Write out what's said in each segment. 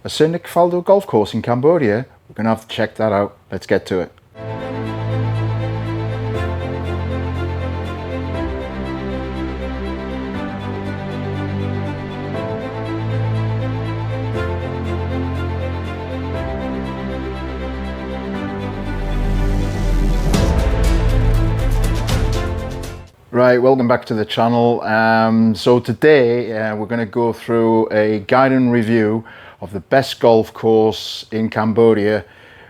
A scenic Faldo golf course in Cambodia. We're going to have to check that out. Let's get to it. Right, welcome back to the channel. So today we're going to go through a guide and review of the best golf course in Cambodia,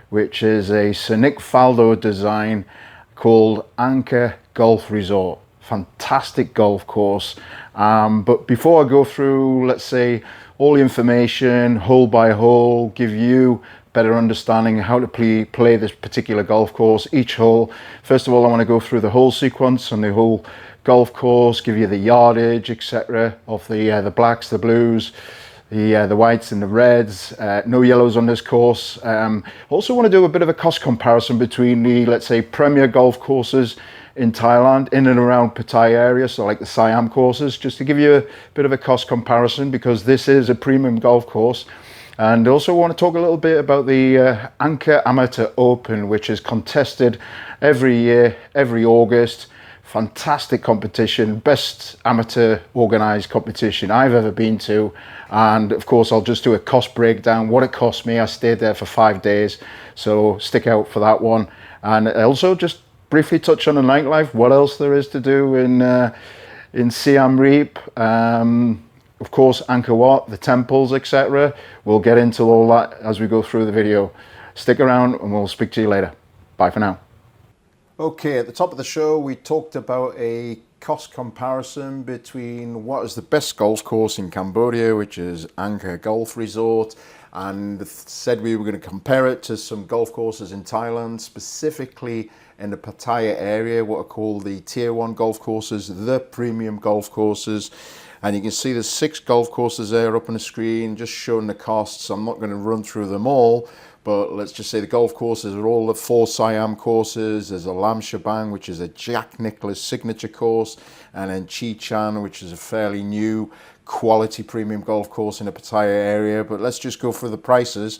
which is a scenic Faldo design called Angkor Golf Resort. Fantastic golf course. But before I go through, let's say, all the information, hole by hole, give you better understanding how to play this particular golf course, each hole. First of all, I want to go through the hole sequence on the whole golf course, give you the yardage, etc. of the blacks, the blues, the whites and the reds. No yellows on this course. Also want to do a bit of a cost comparison between the, let's say, premier golf courses in Thailand, in and around Pattaya area, so like the Siam courses, just to give you a bit of a cost comparison, because this is a premium golf course. And also want to talk a little bit about the Angkor Amateur Open, which is contested every year, every August. Fantastic competition, best amateur organised competition I've ever been to. And of course, I'll just do a cost breakdown, what it cost me. I stayed there for 5 days, so stick out for that one. And also just briefly touch on the nightlife, what else there is to do in Siem Reap. Of course, Angkor Wat, the temples, etc. We'll get into all that as we go through the video. Stick around and we'll speak to you later. Bye for now. Okay, at the top of the show, we talked about a cost comparison between what is the best golf course in Cambodia, which is Angkor Golf Resort, and said we were going to compare it to some golf courses in Thailand, specifically in the Pattaya area, what are called the Tier 1 golf courses, the premium golf courses. And you can see there's 6 golf courses there up on the screen, just showing the costs. I'm not going to run through them all, but let's just say the golf courses are all the 4 Siam courses. There's a Lam Shabang, which is a Jack Nicklaus signature course, and then Chi Chan, which is a fairly new quality premium golf course in the Pattaya area. But let's just go through the prices.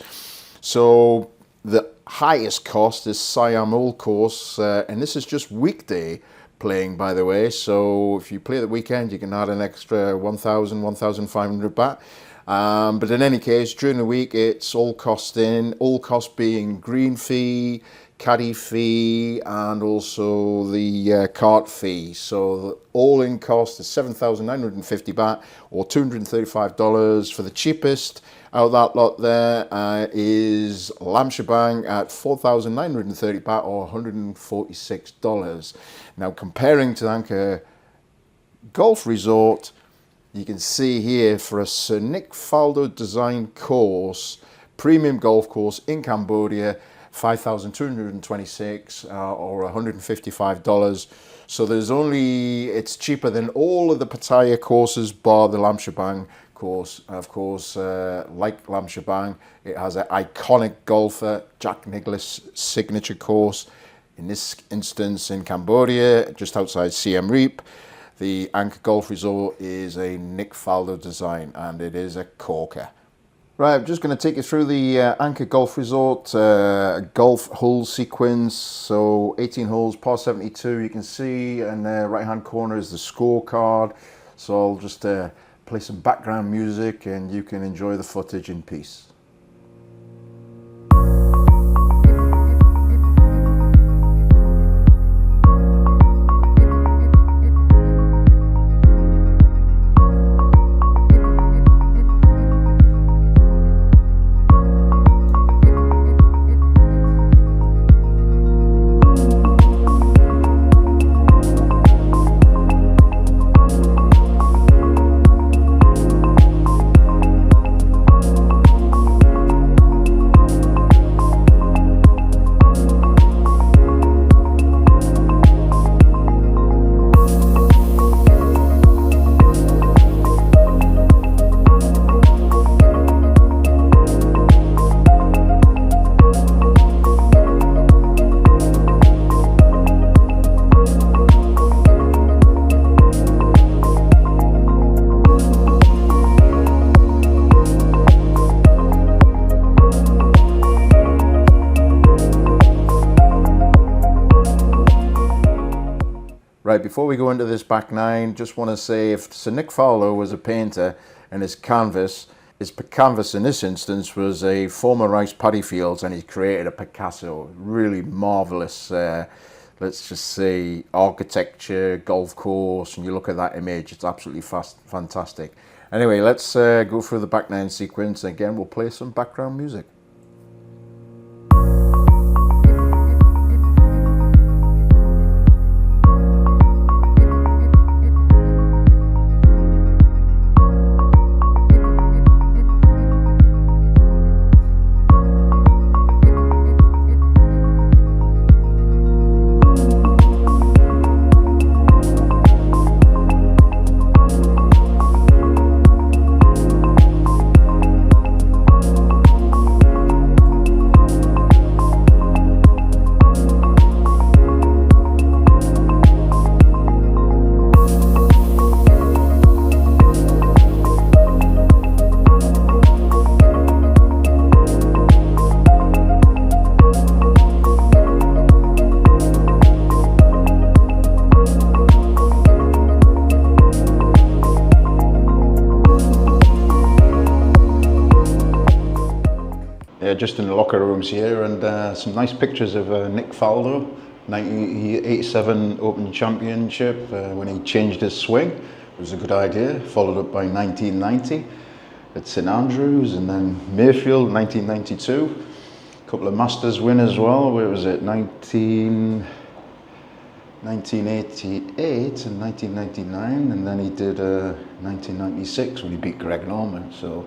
So the highest cost is Siam Old Course, and this is just weekday playing, by the way. So if you play the weekend, you can add an extra 1,000, 1,500 baht. But in any case, during the week, it's all cost in, all cost being green fee, caddy fee, and also the cart fee. So the all-in cost is 7,950 baht, or $235 for the cheapest. Out of that lot there is Lam Shabang at 4,930 baht, or $146. Now, comparing to Angkor Golf Resort, you can see here for a scenic Faldo design course, premium golf course in Cambodia, 5,226 or $155. So it's cheaper than all of the Pattaya courses bar the Lam Shabang course. Of course, like Lam Shabang, it has an iconic golfer, Jack Nicklaus signature course. In this instance, in Cambodia, just outside Siem Reap, the Angkor Golf Resort is a Nick Faldo design, and it is a corker. Right, I'm just going to take you through the Angkor Golf Resort golf hole sequence. So 18 holes, par 72, you can see, and the right-hand corner is the scorecard. So I'll just play some background music, and you can enjoy the footage in peace. Right, before we go into this back nine, just want to say if Sir Nick Faldo was a painter and his canvas in this instance was a former rice paddy fields, and he created a Picasso. Really marvelous, let's just say, architecture, golf course, and you look at that image, it's absolutely fantastic. Anyway, let's go through the back nine sequence. Again, we'll play some background music. Just in the locker rooms here, and some nice pictures of Nick Faldo, 1987 Open Championship, when he changed his swing. It was a good idea, followed up by 1990 at St Andrews, and then Mayfield, 1992. A couple of Masters win as well. Where was it? 1988 and 1999, and then he did 1996 when he beat Greg Norman. So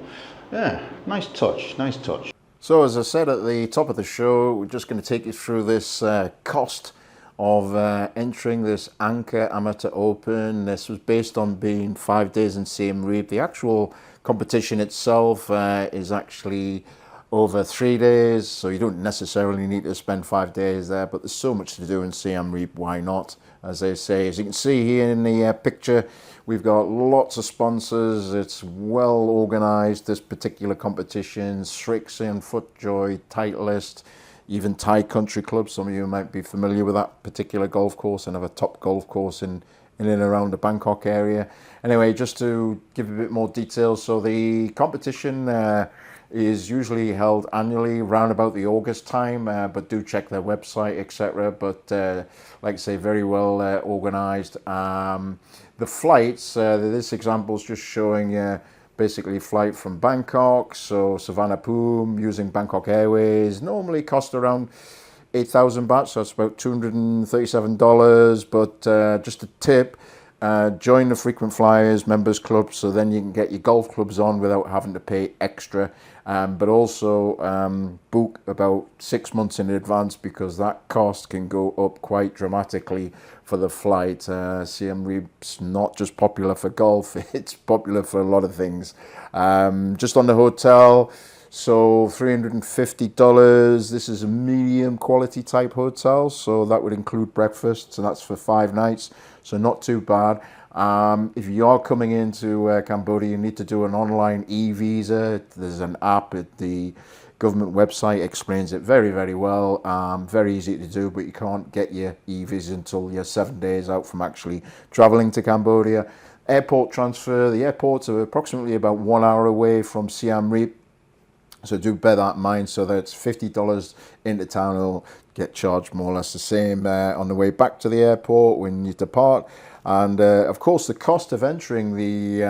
yeah, nice touch, nice touch. So as I said at the top of the show, we're just going to take you through this cost of entering this Angkor Amateur Open. This was based on being 5 days in Siem Reap. The actual competition itself is actually over 3 days, so you don't necessarily need to spend 5 days there, but there's so much to do in Siem Reap, why not? As they say, as you can see here in the picture, we've got lots of sponsors. It's well organized, this particular competition. Strixon, Footjoy, Titleist, even Thai Country Club. Some of you might be familiar with that particular golf course, and have a top golf course in and around the Bangkok area. Anyway, just to give a bit more detail, so the competition is usually held annually around about the August time, but do check their website, etc. But like I say, very well organized. The flights, this example is just showing basically flight from Bangkok, so Suvarnabhumi using Bangkok Airways, normally cost around 8,000 baht, so that's about $237. But just a tip, join the frequent flyers members club, so then you can get your golf clubs on without having to pay extra. But also book about 6 months in advance, because that cost can go up quite dramatically for the flight. Siem Reap's not just popular for golf, it's popular for a lot of things. Just on the hotel, so $350. This is a medium quality type hotel, so that would include breakfast, so that's for 5 nights, so not too bad. If you are coming into Cambodia, you need to do an online e-visa. There's an app at the government website, explains it very, very well. Very easy to do, but you can't get your e-visa until you're 7 days out from actually traveling to Cambodia. Airport transfer, the airports are approximately about 1 hour away from Siem Reap. So do bear that in mind. So that's $50 into town. Will get charged more or less the same on the way back to the airport when you depart. And of course, the cost of entering the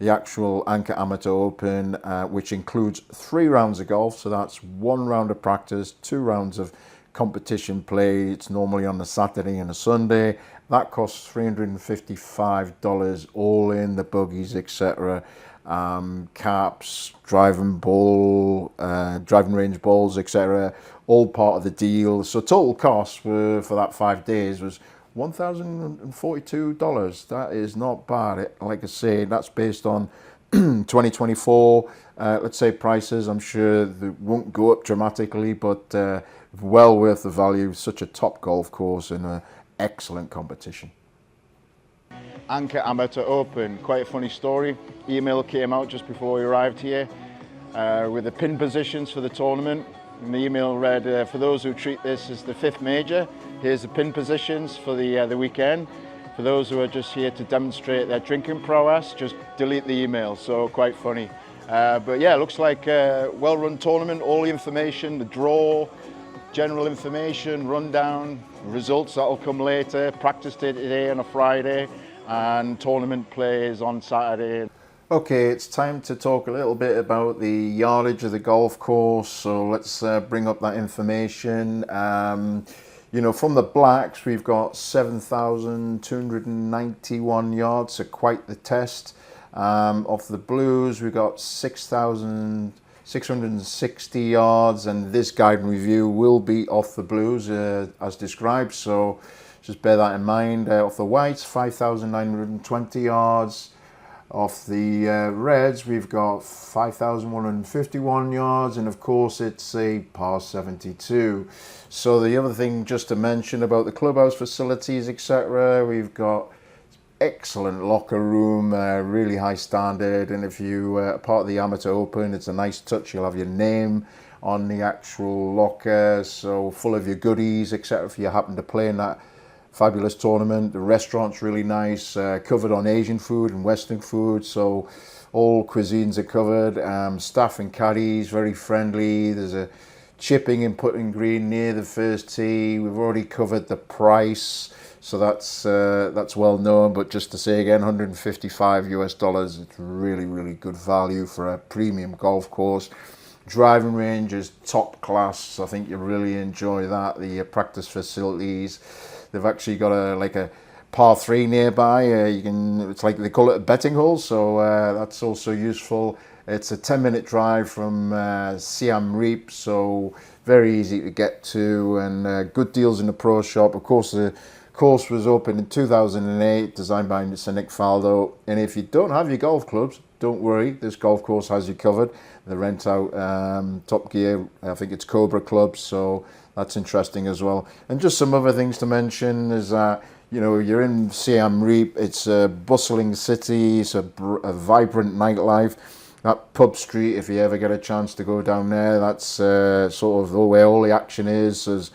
actual Angkor Amateur Open, which includes 3 rounds of golf. So that's 1 round of practice, 2 rounds of competition play. It's normally on a Saturday and a Sunday. That costs $355 all in, the buggies, etc. Caps, driving range balls, etc. All part of the deal. So total cost for that 5 days was $1,042. That is not bad. Like I say, that's based on 2024, let's say, prices. I'm sure they won't go up dramatically, but well worth the value. Such a top golf course and an excellent competition. Angkor Amateur Open, quite a funny story. Email came out just before we arrived here with the pin positions for the tournament. And the email read, for those who treat this as the 5th major, here's the pin positions for the weekend. For those who are just here to demonstrate their drinking prowess, just delete the email. So quite funny. But yeah, looks like a well-run tournament. All the information, the draw, general information, rundown, results that'll come later. Practice day today on a Friday, and tournament plays on Saturday. Okay, it's time to talk a little bit about the yardage of the golf course. So let's bring up that information. You know, from the blacks, we've got 7,291 yards, so quite the test. Off the blues, we've got 6,660 yards, and this guide and review will be off the blues as described, so just bear that in mind. Off the whites, 5,920 yards. Off the reds, we've got 5,151 yards, and of course it's a par 72. So the other thing just to mention about the clubhouse facilities, etc., we've got excellent locker room, really high standard, and if you are part of the Amateur Open, it's a nice touch. You'll have your name on the actual locker, so full of your goodies, etc., if you happen to play in that fabulous tournament. The restaurant's really nice, covered on Asian food and Western food, so all cuisines are covered. Staff and caddies very friendly. There's a chipping and putting green near the first tee. We've already covered the price, so that's well known. But just to say again, $155 US. It's really good value for a premium golf course. Driving range is top class. I think you really enjoy that. The practice facilities. They've actually got a par 3 nearby. It's like they call it a betting hole, so that's also useful. It's a 10-minute drive from Siem Reap, so very easy to get to, and good deals in the pro shop. Of course, the course was opened in 2008, designed by Sir Nick Faldo. And if you don't have your golf clubs, don't worry, this golf course has you covered. They rent out Top Gear, I think it's Cobra clubs, so that's interesting as well. And just some other things to mention is that, you know, you're in Siem Reap, it's a bustling city, it's a vibrant nightlife. That pub street, if you ever get a chance to go down there, that's sort of where all the action is. There's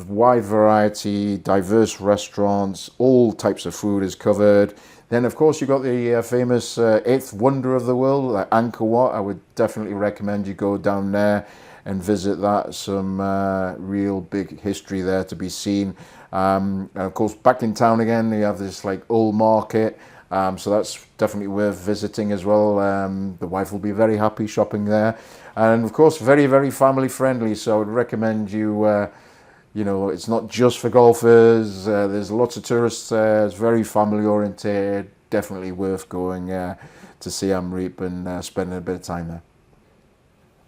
wide variety, diverse restaurants, all types of food is covered. Then, of course, you've got the famous eighth wonder of the world, like Angkor. I would definitely recommend you go down there and visit that. Some real big history there to be seen. And of course, back in town again, you have this like old market. So that's definitely worth visiting as well. The wife will be very happy shopping there. And of course, very family friendly. So I would recommend you, you know, it's not just for golfers. There's lots of tourists there. It's very family oriented. Definitely worth going to Siem Reap and spending a bit of time there.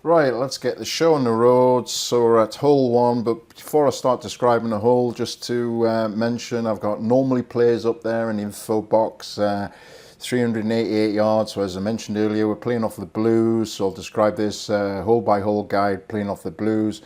Right, let's get the show on the road. So we're at hole 1, but before I start describing the hole, just to mention, I've got normally plays up there in the info box, 388 yards. So as I mentioned earlier, we're playing off the blues. So I'll describe this hole by hole guide, playing off the blues.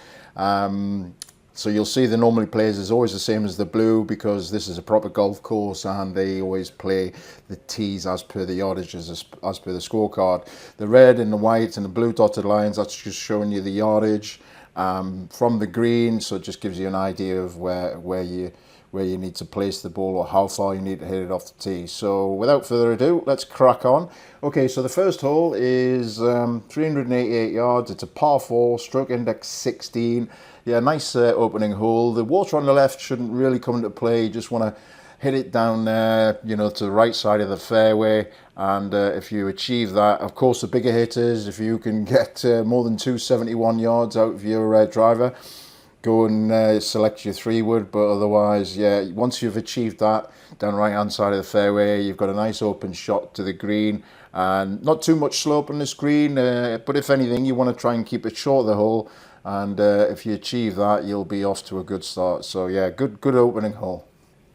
So you'll see the normally plays is always the same as the blue, because this is a proper golf course and they always play the tees as per the yardage, as per the scorecard. The red and the white and the blue dotted lines, that's just showing you the yardage from the green, so it just gives you an idea of where you need to place the ball or how far you need to hit it off the tee. So without further ado, let's crack on. Okay, so the first hole is 388 yards. It's a par 4, stroke index 16. Yeah, nice opening hole. The water on the left shouldn't really come into play. You just want to hit it down there, you know, to the right side of the fairway. And if you achieve that, of course, the bigger hitters, if you can get more than 271 yards out of your driver, go and select your 3-wood. But otherwise, yeah, once you've achieved that down the right hand side of the fairway, you've got a nice open shot to the green, and not too much slope on this green, but if anything, you want to try and keep it short of the hole. And if you achieve that, you'll be off to a good start. So yeah, good opening hole.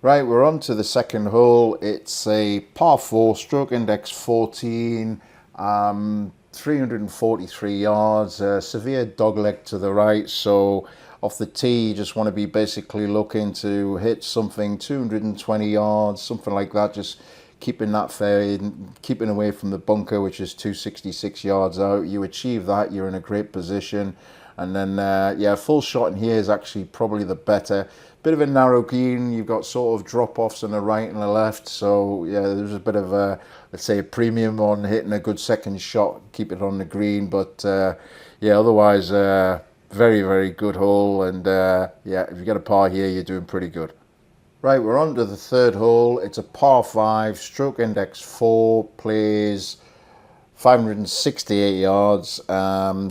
Right, we're on to the second hole. It's a par 4, stroke index 14, 343 yards, severe dogleg to the right. So off the tee, you just want to be basically looking to hit something 220 yards, something like that. Just keeping that fairway, keeping away from the bunker, which is 266 yards out. You achieve that, you're in a great position. And then, yeah, full shot in here is actually probably the better. Bit of a narrow green, you've got sort of drop-offs on the right and the left. So, yeah, there's a bit of a, let's say, a premium on hitting a good second shot, keep it on the green. But, yeah, otherwise, very, very good hole. And, yeah, if you get a par here, you're doing pretty good. Right, we're on to the third hole. It's a par 5, stroke index 4, plays 568 yards.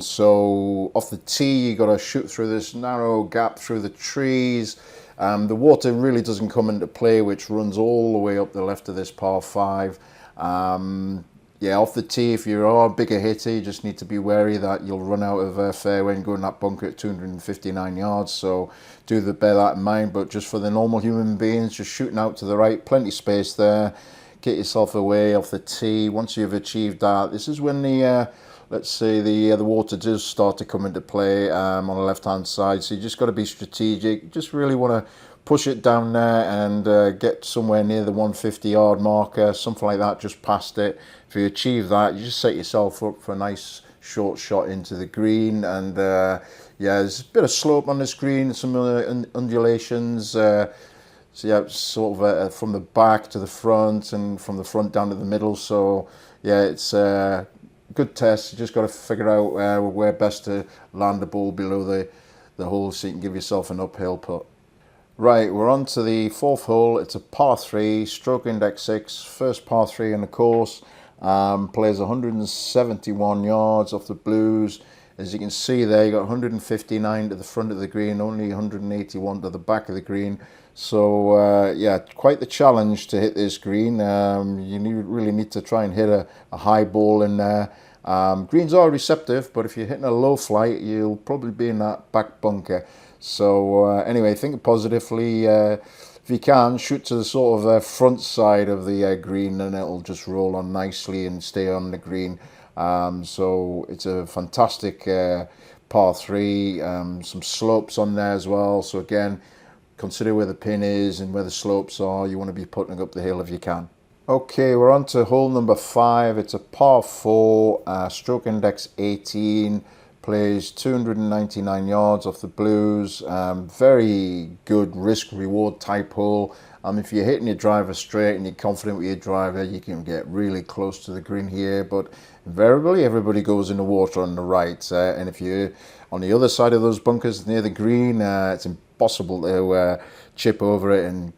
So off the tee, you got to shoot through this narrow gap through the trees. The water really doesn't come into play, which runs all the way up the left of this par 5. Yeah, off the tee, if you are a bigger hitter, you just need to be wary that you'll run out of fairway and go in that bunker at 259 yards. So bear that in mind. But just for the normal human beings, just shooting out to the right, plenty of space there. Get yourself away off the tee. Once you've achieved that, this is when the let's say the water does start to come into play on the left hand side. So you just got to be strategic. You just really want to push it down there and get somewhere near the 150 yard marker, something like that, just past it. If you achieve that, you just set yourself up for a nice short shot into the green. And yeah, there's a bit of slope on this green, some undulations. So yeah, sort of from the back to the front and from the front down to the middle. So yeah, it's a good test. You just got to figure out where best to land the ball below the hole so you can give yourself an uphill putt. Right, we're on to the fourth hole. It's a par 3, stroke index 6, first par 3 in the course. Plays 171 yards off the blues. As you can see there, you got 159 to the front of the green, only 181 to the back of the green. So yeah, quite the challenge to hit this green. You really need to try and hit a high ball in there. Greens are receptive, but if you're hitting a low flight, you'll probably be in that back bunker. So anyway, think positively. If you can, shoot to the sort of front side of the green, and it'll just roll on nicely and stay on the green. So it's a fantastic par 3, some slopes on there as well. So again, consider where the pin is and where the slopes are. You want to be putting up the hill if you can. Okay, we're on to hole number 5. It's a par 4, stroke index 18, plays 299 yards off the blues. Very good risk-reward type hole. If you're hitting your driver straight and you're confident with your driver, you can get really close to the green here. But invariably, everybody goes in the water on the right. And if you're on the other side of those bunkers near the green, it's impossible to chip over it and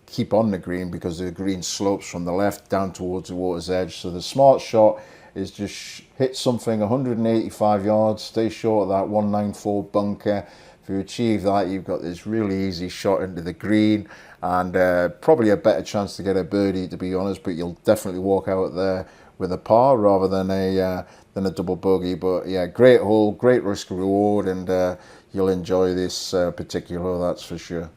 keep on the green because the green slopes from the left down towards the water's edge. So the smart shot is just hit something 185 yards, stay short of that 194 bunker. If you achieve that, you've got this really easy shot into the green and probably a better chance to get a birdie, to be honest, but you'll definitely walk out there with a par rather than a double bogey. But yeah, great hole, great risk reward, and you'll enjoy this particular hole, that's for sure.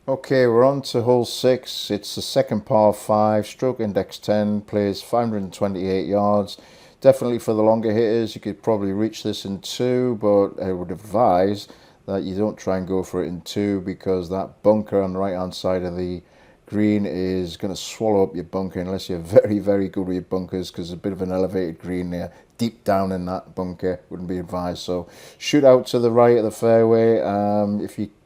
Okay, we're on to hole 6. It's the second par 5, stroke index 10, plays 528 yards. Definitely for the longer hitters, you could probably reach this in 2, but I would advise that you don't try and go for it in 2 because that bunker on the right hand side of the green is going to swallow up your bunker unless you're very, very good with your bunkers, because there's a bit of an elevated green there. Deep down in that bunker wouldn't be advised. So shoot out to the right of the fairway.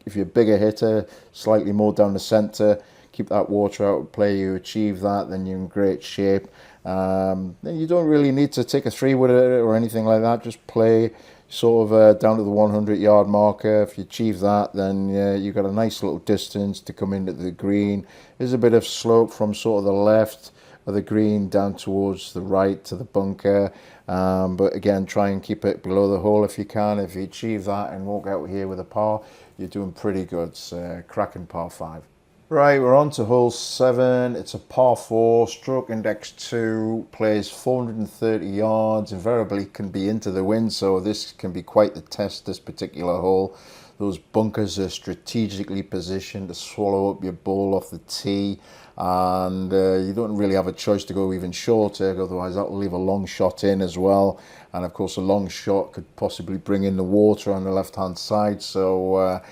If you're a bigger hitter, slightly more down the centre, keep that water out of play. You achieve that, then you're in great shape. Then you don't really need to take a 3 with it or anything like that. Just play sort of down to the 100 yard marker. If you achieve that, then you've got a nice little distance to come into the green. There's a bit of slope from sort of the left of the green down towards the right to the bunker. But again, try and keep it below the hole if you can. If you achieve that and walk out here with a par, you're doing pretty good. It's cracking par 5. Right, we're on to hole 7. It's a par 4, stroke index 2, plays 430 yards, invariably can be into the wind, so this can be quite the test, this particular hole. Those bunkers are strategically positioned to swallow up your ball off the tee, and you don't really have a choice to go even shorter, otherwise that will leave a long shot in as well. And of course a long shot could possibly bring in the water on the left hand side, so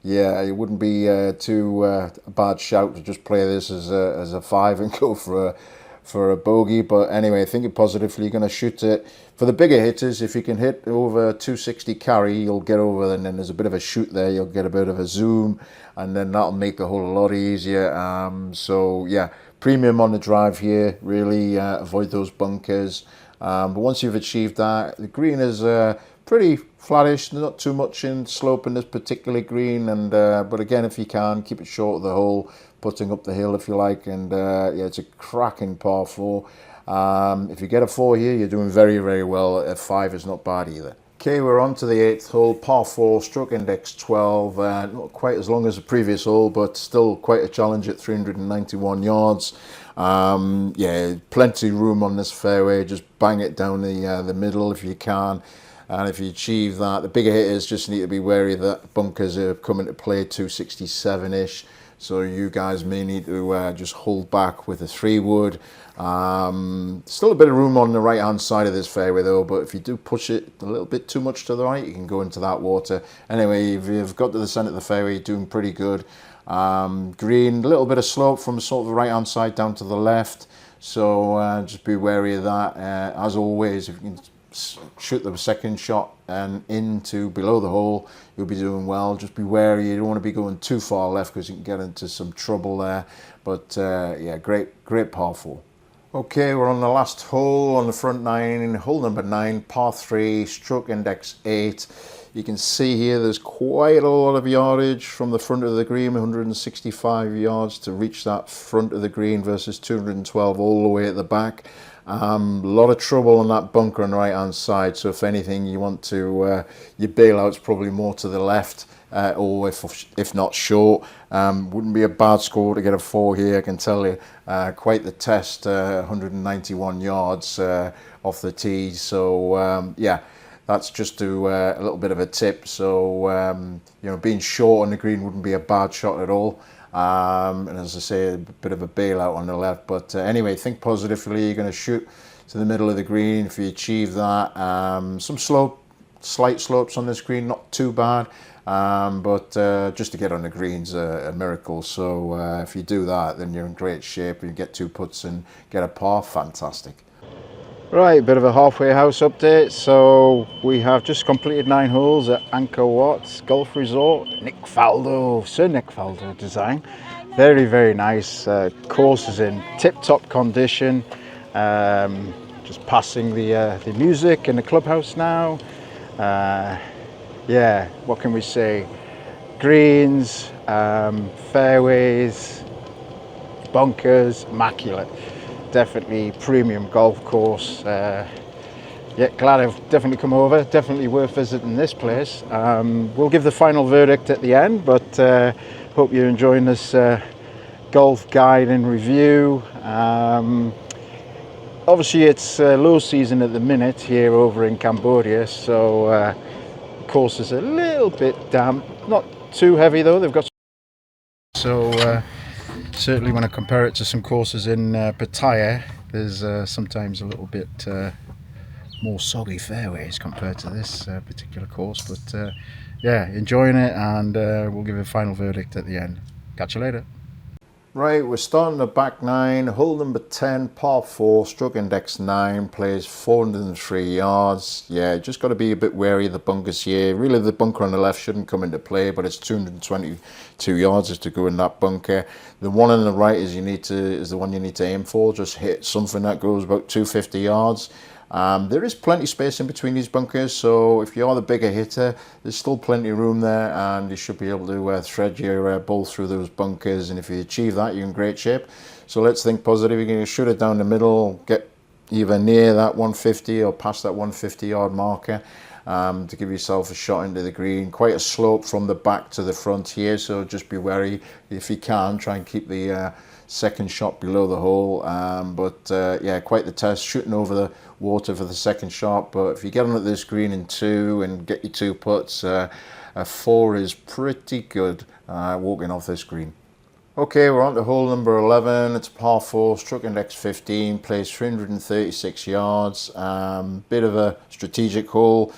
yeah, it wouldn't be too a bad shout to just play this as a 5 and go for for a bogey. But anyway, thinking positively, you're going to shoot it. For the bigger hitters, if you can hit over 260 carry, you'll get over, and then there's a bit of a shoot there, you'll get a bit of a zoom, and then that'll make the hole a lot easier. So yeah, premium on the drive here, really avoid those bunkers. But once you've achieved that, the green is pretty flattish, not too much in slope in this particular green, and but again, if you can, keep it short of the hole, putting up the hill if you like, and yeah, it's a cracking par 4. If you get a 4 here, you're doing very, very well. A 5 is not bad either. Okay, we're on to the 8th hole, par 4, stroke index 12. Not quite as long as the previous hole, but still quite a challenge at 391 yards. Yeah, plenty room on this fairway. Just bang it down the middle if you can. And if you achieve that, the bigger hitters just need to be wary that bunkers are coming to play 267-ish. So you guys may need to just hold back with a 3-wood. Still a bit of room on the right hand side of this fairway though, but if you do push it a little bit too much to the right, you can go into that water. Anyway, if you've got to the centre of the fairway, you're doing pretty good. Green, a little bit of slope from sort of the right hand side down to the left, so just be wary of that. As always, if you can shoot the second shot and into below the hole, you'll be doing well. Just be wary, you don't want to be going too far left because you can get into some trouble there. But yeah, great par 4. Okay, we're on the last hole on the front 9, hole number 9, par 3, stroke index 8. You can see here there's quite a lot of yardage from the front of the green, 165 yards to reach that front of the green versus 212 all the way at the back. A lot of trouble on that bunker on the right hand side, so if anything you want to, your bailout's probably more to the left, or if not short. Wouldn't be a bad score to get a 4 here, I can tell you. Quite the test, 191 yards off the tee, so yeah, that's just a little bit of a tip. So you know, being short on the green wouldn't be a bad shot at all. And as I say, a bit of a bailout on the left, but anyway, think positively. You're going to shoot to the middle of the green. If you achieve that, some slight slopes on this green, not too bad, but just to get on the green's a miracle. So if you do that, then you're in great shape. You get 2 putts and get a par, fantastic. Right, bit of a halfway house update. So we have just completed 9 holes at Angkor Golf Resort. Sir Nick Faldo design. Very, very nice. Course is in tip-top condition. Just passing the music in the clubhouse now. Yeah, what can we say? Greens, fairways, bunkers, immaculate. Definitely premium golf course. Yeah, glad I've definitely come over. Definitely worth visiting this place. We'll give the final verdict at the end, but hope you're enjoying this golf guide and review. Obviously it's low season at the minute here over in Cambodia, so the course is a little bit damp. Not too heavy though. They've got certainly when I compare it to some courses in Pattaya, there's sometimes a little bit more soggy fairways compared to this particular course, but yeah, enjoying it, and we'll give a final verdict at the end. Catch you later. Right, we're starting the back 9, hole number 10, par 4, stroke index 9, plays 403 yards. Yeah, just got to be a bit wary of the bunkers here. Really, the bunker on the left shouldn't come into play, but it's 222 yards is to go in that bunker. The one on the right is the one you need to aim for. Just hit something that goes about 250 yards. There is plenty of space in between these bunkers, so if you are the bigger hitter, there's still plenty of room there, and you should be able to thread your ball through those bunkers, and if you achieve that, you're in great shape. So let's think positive. You're going to shoot it down the middle, get either near that 150 or past that 150 yard marker to give yourself a shot into the green. Quite a slope from the back to the front here, so just be wary. If you can, try and keep the second shot below the hole, but yeah, quite the test, shooting over the water for the second shot. But if you get on at this green in 2 and get your 2 putts, a 4 is pretty good walking off this green. Okay, we're on to hole number 11. It's a par 4, stroke index 15, plays 336 yards. Bit of a strategic hole.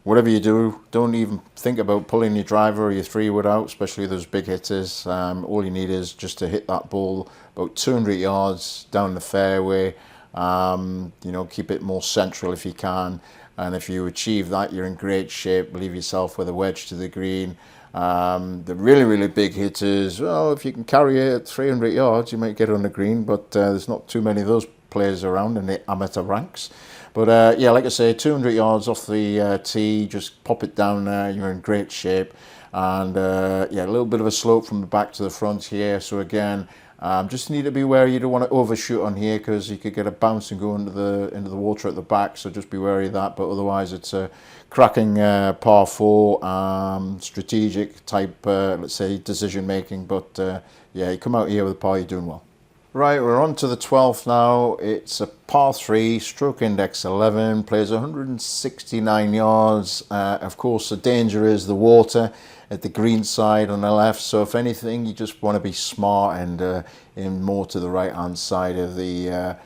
whatever you do, don't even think about pulling your driver or your 3-wood out, especially those big hitters. All you need is just to hit that ball about 200 yards down the fairway. You know, keep it more central if you can. And if you achieve that, you're in great shape. Leave yourself with a wedge to the green. The really, really big hitters, well, if you can carry it at 300 yards, you might get on the green, but there's not too many of those players around in the amateur ranks. But yeah, like I say, 200 yards off the tee, just pop it down there, you're in great shape. And yeah, a little bit of a slope from the back to the front here. So again, just need to be wary. You don't want to overshoot on here because you could get a bounce and go into the water at the back. So just be wary of that. But otherwise, it's a cracking par 4, strategic type, let's say, decision making. But yeah, you come out here with a par, you're doing well. Right, we're on to the 12th now. It's a par 3, stroke index 11, plays 169 yards. Of course, the danger is the water at the green side on the left. So if anything, you just want to be smart and in more to the right-hand side of the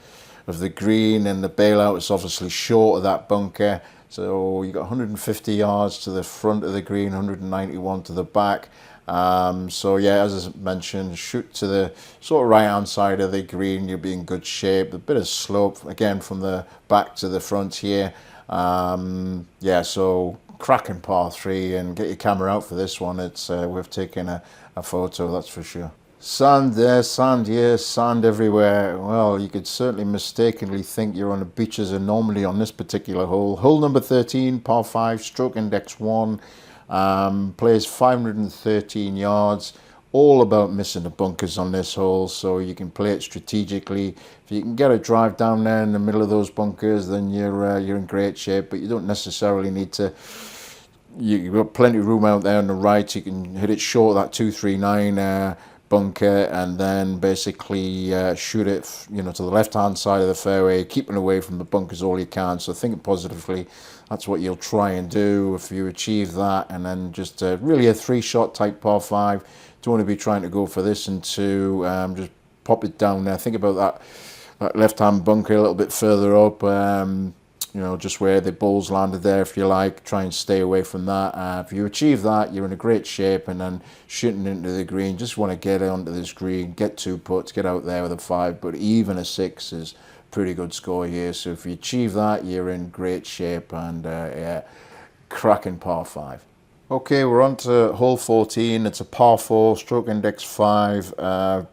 green. And the bailout is obviously short of that bunker. So you got 150 yards to the front of the green, 191 to the back. So yeah, as I mentioned, shoot to the sort of right hand side of the green, you'll be in good shape. A bit of slope again from the back to the front here. Yeah, so cracking par 3, and get your camera out for this one. It's we've taken a photo, that's for sure. Sand there, sand here, sand everywhere. Well, you could certainly mistakenly think you're on the beaches anomaly on this particular hole. Hole number 13, par 5, stroke index 1. Plays 513 yards. All about missing the bunkers on this hole, so you can play it strategically. If you can get a drive down there in the middle of those bunkers, then you're in great shape. But you don't necessarily need to. You've got plenty of room out there on the right. You can hit it short of that 239 bunker, and then basically shoot it, you know, to the left-hand side of the fairway, keeping away from the bunkers all you can. So think positively. That's what you'll try and do if you achieve that, and then just really a 3-shot type par 5. Don't want to be trying to go for this and to just pop it down there. Think about that left-hand bunker a little bit further up. You know, just where the balls landed there, if you like. Try and stay away from that. If you achieve that, you're in a great shape, and then shooting into the green. Just want to get onto this green, get 2 putts, get out there with a 5, but even a 6 is pretty good score here. So if you achieve that, you're in great shape, and yeah, cracking par 5. Okay, we're on to hole 14. It's a par 4, stroke index 5.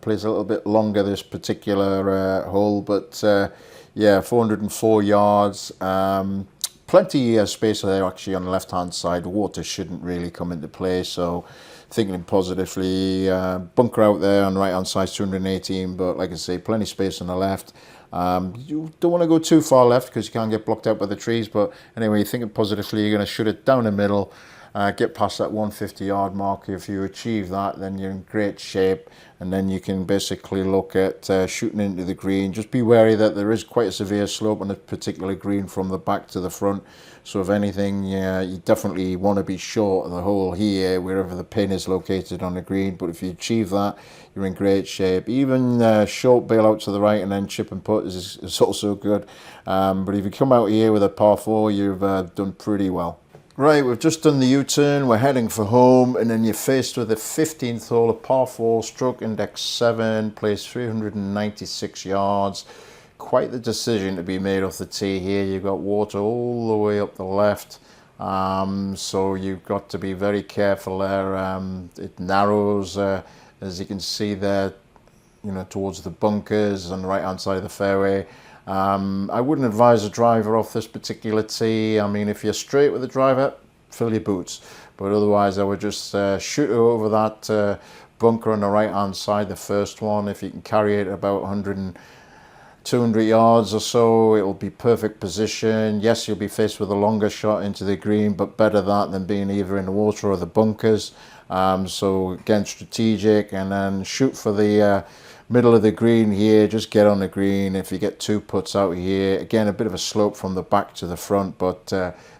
Plays a little bit longer, this particular hole, but yeah, 404 yards. Plenty of space there actually on the left-hand side. The water shouldn't really come into play, so thinking positively. Bunker out there on the right-hand side, 218, but like I say, plenty of space on the left. You don't want to go too far left because you can't get blocked out by the trees, but anyway, thinking positively, you're going to shoot it down the middle. Get past that 150 yard mark. If you achieve that, then you're in great shape, and then you can basically look at shooting into the green. Just be wary that there is quite a severe slope on this particular green from the back to the front. So if anything, yeah, you definitely want to be short of the hole here, wherever the pin is located on the green. But if you achieve that, you're in great shape. Even short bailout to the right and then chip and putt is also good. But if you come out here with a par 4, you've done pretty well. Right, we've just done the U-turn, we're heading for home, and then you're faced with the 15th hole, a par 4, stroke index 7, plays 396 yards. Quite the decision to be made off the tee here. You've got water all the way up the left, so you've got to be very careful there. It narrows, as you can see there, you know, towards the bunkers on the right-hand side of the fairway. I wouldn't advise a driver off this particular tee. I mean, if you're straight with the driver, fill your boots. But otherwise, I would just shoot over that bunker on the right-hand side, the first one. If you can carry it about 200 yards or so, it'll be perfect position. Yes, you'll be faced with a longer shot into the green, but better that than being either in the water or the bunkers. So again, strategic, and then shoot for the middle of the green here. Just get on the green. If you get 2 putts out here, again, a bit of a slope from the back to the front, but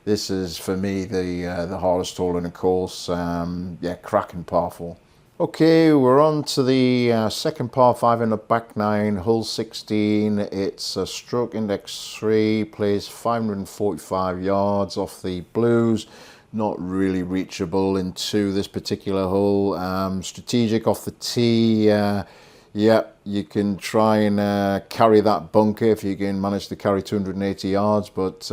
this is for me the hardest hole in the course. Yeah, cracking par 4. Okay, we're on to the second par 5 in the back 9, hole 16. It's a stroke index 3, plays 545 yards off the blues. Not really reachable into this particular hole. Strategic off the tee. Yeah, you can try and carry that bunker if you can manage to carry 280 yards, but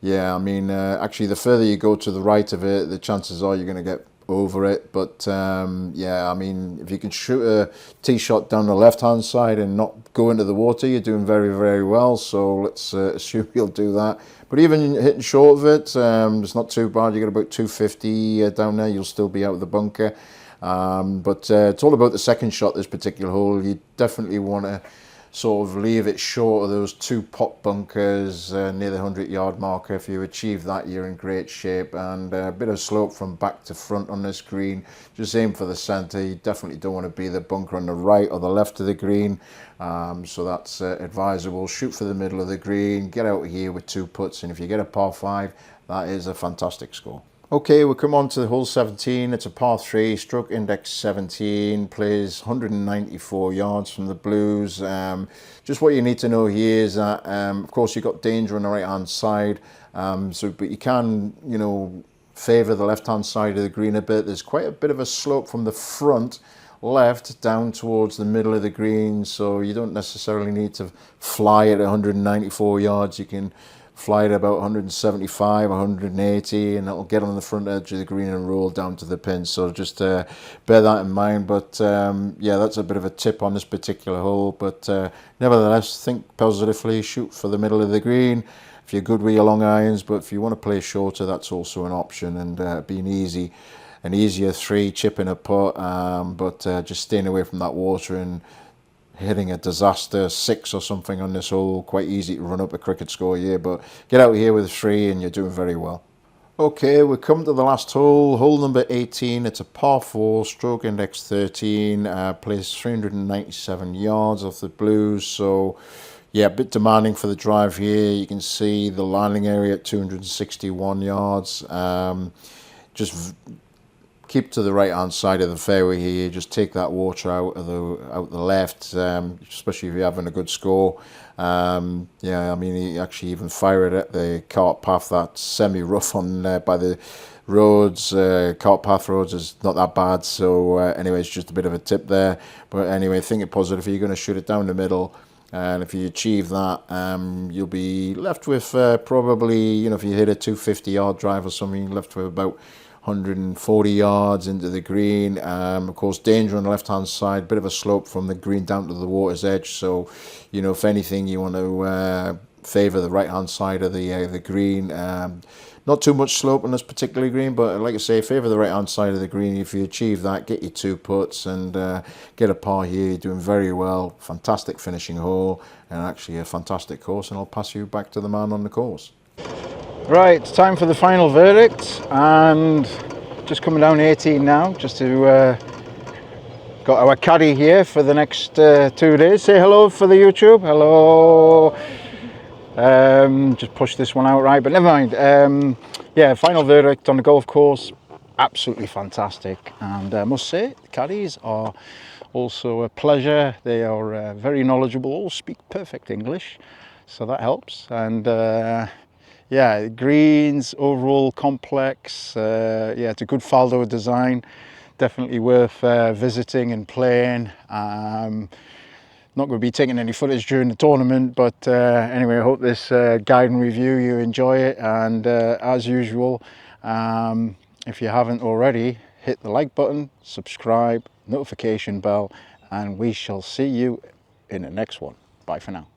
yeah, I mean, actually, the further you go to the right of it, the chances are you're going to get over it. But yeah, I mean, if you can shoot a tee shot down the left-hand side and not go into the water, you're doing very, very well. So let's assume you'll do that. But even hitting short of it, it's not too bad. You got about 250 down there. You'll still be out of the bunker. But it's all about the second shot this particular hole. You definitely want to sort of leave it short of those 2 pot bunkers near the 100-yard marker. If you achieve that, you're in great shape. And a bit of slope from back to front on this green. Just aim for the centre. You definitely don't want to be the bunker on the right or the left of the green. So that's advisable. Shoot for the middle of the green. Get out here with 2 putts. And if you get a par 5, that is a fantastic score. Okay, we'll come on to hole 17. It's a par 3, stroke index 17, plays 194 yards from the blues. Just what you need to know here is that, of course, you've got danger on the right-hand side, but you can, you know, favour the left-hand side of the green a bit. There's quite a bit of a slope from the front left down towards the middle of the green, so you don't necessarily need to fly at 194 yards. You can fly at about 175, 180, and it'll get on the front edge of the green and roll down to the pin. So just bear that in mind. But yeah, that's a bit of a tip on this particular hole. But nevertheless, think positively, shoot for the middle of the green if you're good with your long irons. But if you want to play shorter, that's also an option, and being easy. An easier 3, chipping a putt, but just staying away from that water and hitting a disaster 6 or something on this hole. Quite easy to run up a cricket score here, but get out here with 3 and you're doing very well. Okay, we've come to the last hole, hole number 18. It's a par 4, stroke index 13, plays 397 yards off the blues. So yeah, a bit demanding for the drive here. You can see the landing area at 261 yards. Just keep to the right hand side of the fairway here. Just take that water out the left, especially if you're having a good score. Yeah, I mean, you actually even fire it at the cart path that's semi-rough on by the roads. Cart path roads is not that bad. So anyway, it's just a bit of a tip there. But anyway, think it positive. You're going to shoot it down the middle. And if you achieve that, you'll be left with probably, you know, if you hit a 250-yard drive or something, you're left with about 140 yards into the green. Of course, danger on the left-hand side, bit of a slope from the green down to the water's edge. So, you know, if anything, you want to favour the right-hand side of the green. Not too much slope on this particular green, but like I say, favour the right-hand side of the green. If you achieve that, get your 2 putts and get a par here. You're doing very well. Fantastic finishing hole and actually a fantastic course. And I'll pass you back to the man on the course. Right, it's time for the final verdict, and just coming down 18 now, just to got our caddy here for the next 2 days. Say hello for the YouTube. Hello. Just push this one out right, but never mind. Yeah, final verdict on the golf course, absolutely fantastic, and I must say the caddies are also a pleasure. They are very knowledgeable, all speak perfect English, so that helps. And yeah, greens, overall complex. Yeah, it's a good Faldo design. Definitely worth visiting and playing. Not going to be taking any footage during the tournament, but anyway, I hope this guide and review, you enjoy it. And as usual, if you haven't already, hit the like button, subscribe, notification bell, and we shall see you in the next one. Bye for now.